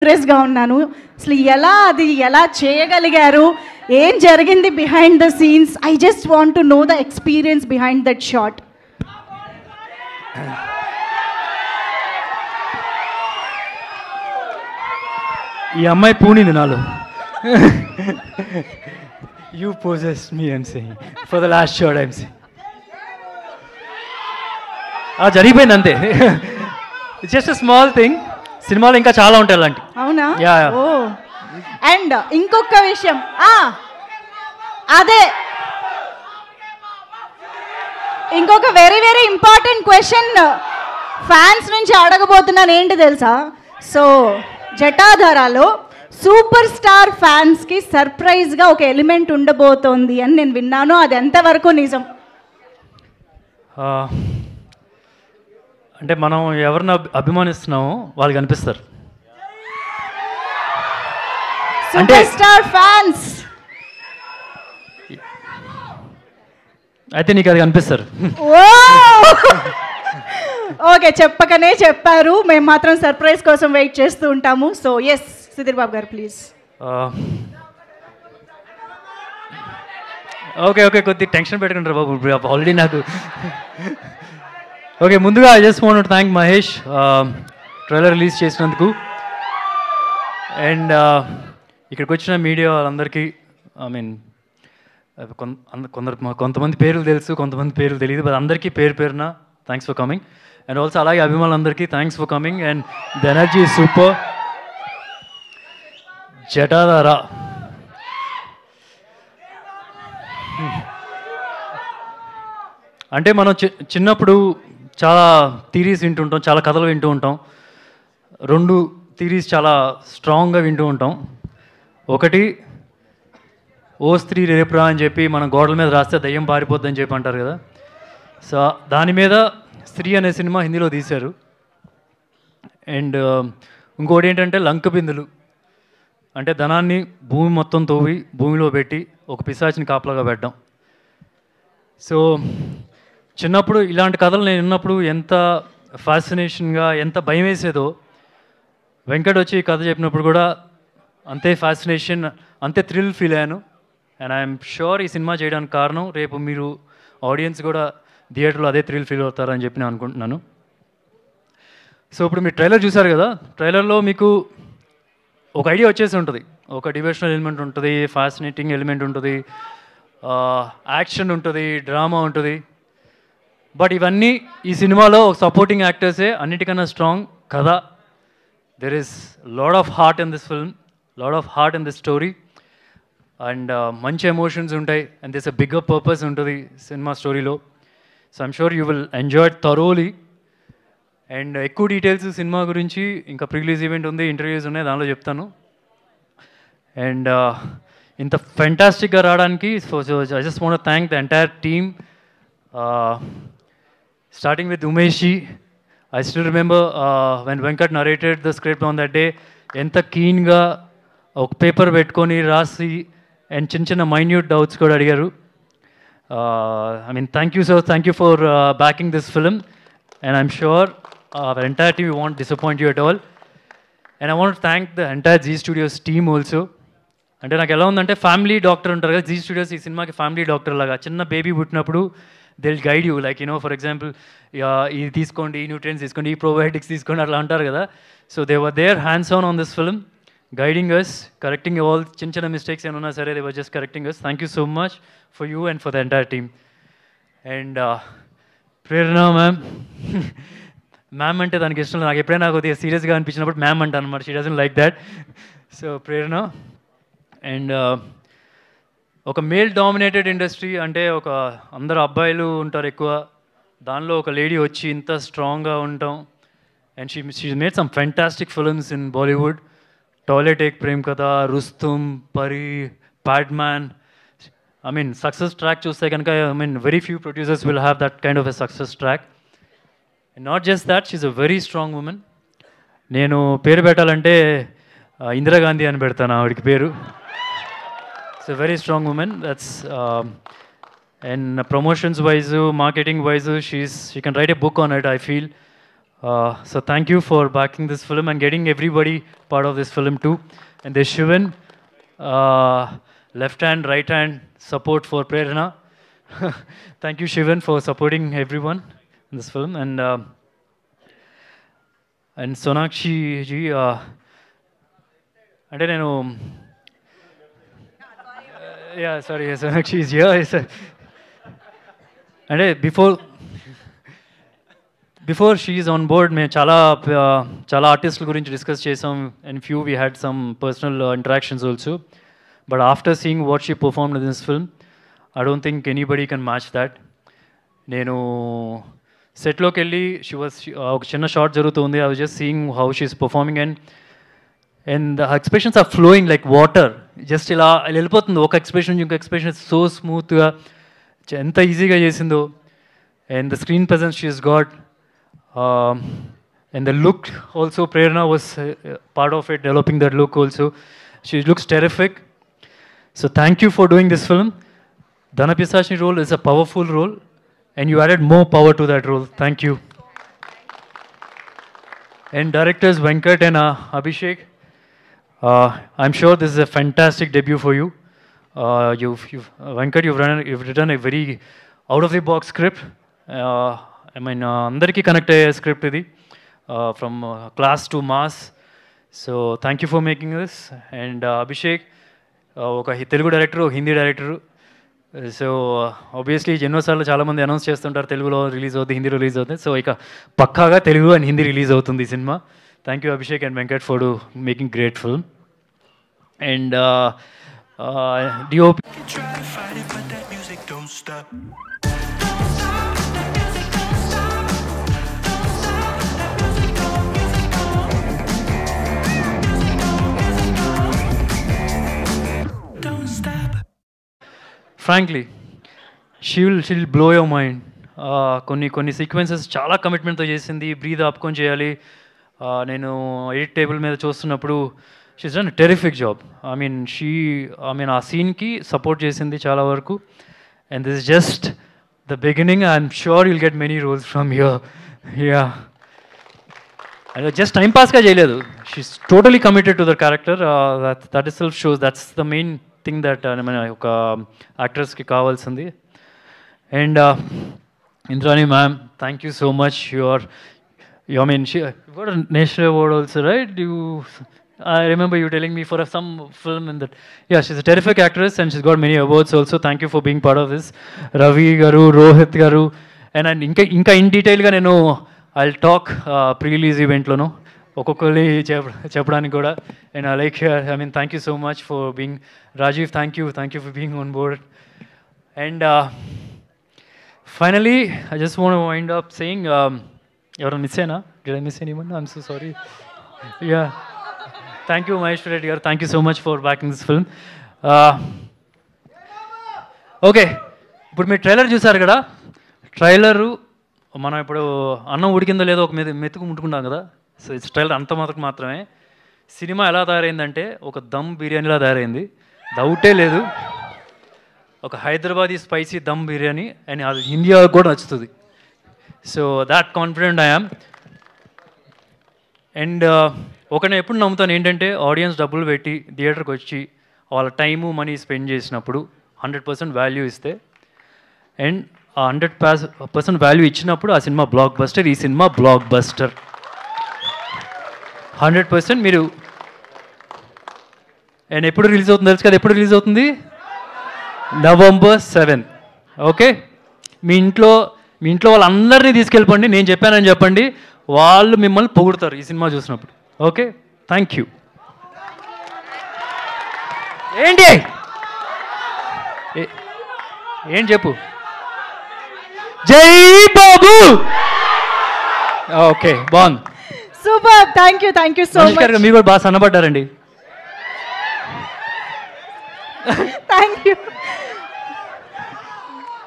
సీరియస్గా ఉన్నాను. అసలు ఎలా చేయగలిగారు, ఏం జరిగింది behind the scenes? I just want to know the experience behind that shot. ఈ అమ్మాయి పూనింది నాలో. You poses me I'm saying for the last shot I'm saying. జరిగిపోయింది అంతే. It's just a small thing. సినిమాలో ఇంకా చాలా ఉంటాయి అలాంటి. అవునా? యా. ఓ అండ్ ఇంకొక విషయం, అదే ఇంకొక very very important question fans నుంచి అడగబోతున్నాను. ఏంటి తెలుసా? సో జటాధారాలో సూపర్ స్టార్ ఫ్యాన్స్కి సర్ప్రైజ్గా ఒక ఎలిమెంట్ ఉండబోతోంది అని నేను విన్నాను. అది ఎంతవరకు నిజం? అంటే మనం ఎవరిని అభిమానిస్తున్నామో వాళ్ళు కనిపిస్తారు. సూపర్ స్టార్ ఫ్యాన్స్ అయితే నీకు అది కనిపిస్తారు. ఓకే, చెప్పకనే చెప్పారు. మేము మాత్రం సర్ప్రైజ్ కోసం వెయిట్ చేస్తూ ఉంటాము. సో ఎస్, సుధీర్ బాబు గారు ప్లీజ్. ఓకే ఓకే, కొద్దిగా టెన్షన్ పెట్టుకుంటారు బాబు ఆల్రెడీ నాకు. ఓకే, ముందుగా I just want to thank Mahesh trailer release చేసినందుకు. అండ్ ఇక్కడికి వచ్చిన మీడియా వాళ్ళందరికీ, ఐ మీన్ కొంతమంది పేర్లు తెలుసు, కొంతమంది పేర్లు తెలియదు, బట్ అందరికీ పేరు పేరున thanks for coming. And also అలాగే అభిమానులందరికీ thanks for coming. And the energy is super. Jatadhara అంటే మనం చిన్నప్పుడు చాలా థీరీస్ వింటూ ఉంటాం, చాలా కథలు వింటూ ఉంటాం. రెండు థీరీస్ చాలా స్ట్రాంగ్గా వింటూ ఉంటాం. ఒకటి, ఓ స్త్రీ రేపురా అని చెప్పి మనం గోడల మీద రాస్తే దయ్యం పారిపోద్దని చెప్పి అంటారు కదా. సో దాని మీద స్త్రీ అనే సినిమా హిందీలో తీశారు. అండ్ ఇంకోటి ఏంటంటే లంక బిందులు, అంటే ధనాన్ని భూమి మొత్తం తవ్వి భూమిలో పెట్టి ఒక పిశాచిని కాపలాగా పెట్టడం. సో చిన్నప్పుడు ఇలాంటి కథలు నేను విన్నప్పుడు ఎంత ఫ్యాసినేషన్గా, ఎంత భయం వేసేదో, వెంకట్ వచ్చి ఈ కథ చెప్పినప్పుడు కూడా అంతే ఫ్యాసినేషన్, అంతే థ్రిల్ ఫీల్ అయ్యాను. అండ్ ఐఎమ్ షూర్ ఈ సినిమా చేయడానికి కారణం రేపు మీరు ఆడియన్స్ కూడా థియేటర్లో అదే థ్రిల్ ఫీల్ అవుతారని చెప్పి నేను అనుకుంటున్నాను. సో ఇప్పుడు మీరు ట్రైలర్ చూసారు కదా, ట్రైలర్లో మీకు ఒక ఐడియా వచ్చేసి ఉంటుంది. ఒక డివోషనల్ ఎలిమెంట్ ఉంటుంది, ఫ్యాసినేటింగ్ ఎలిమెంట్ ఉంటుంది, యాక్షన్ ఉంటుంది, డ్రామా ఉంటుంది. బట్ ఇవన్నీ ఈ సినిమాలో సపోర్టింగ్ యాక్టర్సే. అన్నిటికన్నా స్ట్రాంగ్ కథ. There is lot of heart in this film, lot of heart in this story. And మంచి ఎమోషన్స్ ఉంటాయి. And this a bigger purpose ఉంటుంది సినిమా స్టోరీలో. So I'm sure you will enjoy thoroughly. And ఎక్కువ details cinema గురించి ఇంకా pre release event ఉంది, interviews ఉన్నాయి, దానిలో చెప్తాను. అండ్ ఇంత ఫెంటాస్టిక్గా రావడానికి I just want to thank the entire team, starting with Umesh. I still remember when Venkat narrated the script on that day, ఎంత కీన్గా ఒక పేపర్ పెట్టుకొని రాసి అండ్ చిన్న చిన్న మైన్యూట్ డౌట్స్ కూడా అడిగారు. I mean, thank you sir, thank you for backing this film, and I'm sure our entire team won't disappoint you at all. And I want to thank the entire Zee Studios team also. అంటే నాకు ఎలా ఉందంటే, family doctor ఉంటారు కదా, G studios ఈ సినిమాకి family doctor లాగా. చిన్న బేబీ పుట్టినప్పుడు they will guide you, like you know, for example ఇది తీసుకోండి, ఈ న్యూట్రియన్స్ తీసుకోండి, ఈ ప్రోబయోటిక్స్ తీసుకోండి, అట్లా అంటారు కదా. So they were their hands on this film, guiding us, correcting all చిన్న చిన్న మిస్టేక్స్ ఏమన్నా సరే, they were just correcting us. Thank you so much for you and for the entire team. And Prerna ma'am అంటే దానికి ఇష్టం. నాకు ఎప్పుడైనా నాకు కొద్దిగా సీరియస్గా అనిపించినప్పుడు మ్యామ్ అంటాను అనమాట. She doesn't like that. So Prerana. And ఒక మేల్ డామినేటెడ్ ఇండస్ట్రీ, అంటే ఒక అందరు అబ్బాయిలు ఉంటారు ఎక్కువ, దానిలో ఒక లేడీ వచ్చి ఇంత స్ట్రాంగ్గా ఉంటాం. And she made some fantastic films in Bollywood. Toilet Ek Prem Katha, Rustom, Pari, Padman. I mean success track చూస్తే కనుక, I mean very few producers will have that kind of a success track. And not just that, she's a very strong woman. నేను పేరు పెట్టాలంటే ఇందిరాగాంధీ అని పెడతాను ఆవిడకి పేరు. It's a very strong woman. That's and promotions wise, marketing wise, she can write a book on it, I feel. So thank you for backing this film and getting everybody part of this film too. And there's Shivan, left hand, right hand support for Prerna. Thank you, Shivan, for supporting everyone in this film. And Sonakshi ji, అంటే నేను yeah, sorry, Sonakshi is here. అంటే before she is on board మేము చాలా ఆర్టిస్టుల గురించి discuss చేసాం and few we had some personal interactions also but after seeing what she performed in this film I don't think anybody can match that. నేను సెట్లోకి వెళ్ళి ఒక చిన్న షార్ట్ జరుగుతుంది, I was just seeing how she is performing and the expressions are flowing like water. Just ఇలా వెళ్ళిపోతుంది ఒక expression ఇంకొక ఎక్స్ప్రెషన్ సో స్మూత్గా, ఎంత ఈజీగా చేసిందో. And the screen presence she is got. And the look also, Prerna was part of it, developing that look also. She looks terrific. So thank you for doing this film. Dhanapisashini role is a powerful role and you added more power to that role. Thank you. And directors Venkat and Abhishek, I'm sure this is a fantastic debut for you. Venkat, you've written a very out of the box script. I mean, andariki connect ayyే script idi, from class to mass. So thank you for making this. And Abhishek, oka Telugu director, Hindi director. So obviously ఎన్నోసార్లు చాలామంది announce చేస్తుంటారు తెలుగులో release అవుతుంది, హిందీలో release అవుతుంది. So ఇక పక్కాగా Telugu and Hindi release అవుతుంది ఈ cinema. Thank you Abhishek and Venkat for making great film. And DOP frankly she'll blow your mind. కొన్ని సీక్వెన్సెస్ చాలా కమిట్మెంట్తో చేసింది, బ్రీద్ ఆపుకొని చేయాలి. నేను ఎడిట్ టేబుల్ మీద చూస్తున్నప్పుడు she's done terrific job. I mean ఆ సీన్కి సపోర్ట్ చేసింది చాలా వరకు. And this is just the beginning. I'm sure you'll get many roles from here. Yeah, and just time పాస్గా చేయలేదు, she's totally committed to the character. That itself shows that's the main thing that మన ఒక యాక్ట్రెస్కి కావాల్సింది. And Indrani ma'am, thank you so much. I mean, she got a national award also, right? I remember you telling me for some film in that. Yeah, she's a terrific actress and she's got many awards also. Thank you for being part of this. Ravi garu, Rohit garu, and inka in detail ga nenu I'll talk pre-release event lo no ఒక్కొక్కరి చెప్పడానికి కూడా. And like I mean thank you so much for being Rajeev, thank you for being on board. And finally I just want wind up saying, ఎవరైనా miss అయినా? Did I miss anyone? I'm so sorry. Yeah, thank you Maheshwar Reddy గారు, thank you so much for backing this film. Okay, ఇప్పుడు మీరు trailer చూసారు కదా. Trailer మనం ఇప్పుడు అన్నం ఉడికిందో లేదో ఒక మెతుకు ముట్టుకుంటాం కదా. సో ఇట్స్ ట్రైలర్ అంత మాత్రమే. సినిమా ఎలా తయారైందంటే ఒక దమ్ బిర్యానీలా తయారైంది, డౌటే లేదు. ఒక హైదరాబాదీ స్పైసీ దమ్ బిర్యానీ, అండ్ అది ఇండియాకి కూడా నచ్చుతుంది. So that confident I am. And ఒకనే ఎప్పుడు నమ్ముతాను ఏంటంటే, ఆడియన్స్ డబ్బులు పెట్టి థియేటర్కి వచ్చి వాళ్ళ టైము మనీ స్పెండ్ చేసినప్పుడు 100% వాల్యూ ఇస్తే, అండ్ ఆ 100% వాల్యూ ఇచ్చినప్పుడు ఆ సినిమా బ్లాక్ బస్టర్. ఈ సినిమా బ్లాక్ బస్టర్ 100%. మీరు అండ్ ఎప్పుడు రిలీజ్ అవుతుంది తెలుసు కదా? ఎప్పుడు రిలీజ్ అవుతుంది? November 7th. ఓకే, మీ ఇంట్లో వాళ్ళందరినీ తీసుకెళ్ళిపోండి, నేను చెప్పానని చెప్పండి, వాళ్ళు మిమ్మల్ని పొగుడతారు ఈ సినిమా చూసినప్పుడు. Okay, thank you. ఏంటి చెప్పు? జై బాబు. ఓకే, బాగుంది, super. Thank you so much. మీరు కూడా బాగా సన్నబడ్డారండి.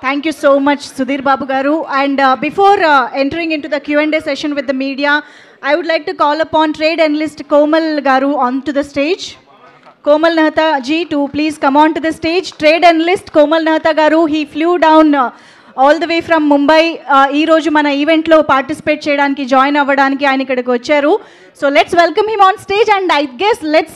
Thank you so much, Sudhir Babu Garu. And before entering into the Q&A session with the media, I would like to call upon trade analyst Komal Garu onto the stage. Komal Nahata ji to please come on to the stage. Trade analyst Komal Nahata Garu, he flew down all the way from Mumbai ఈరోజు మన ఈవెంట్లో participate చేయడానికి join అవ్వడానికి ఆయన ఇక్కడికి వచ్చారు. So let's welcome him on stage and I guess let's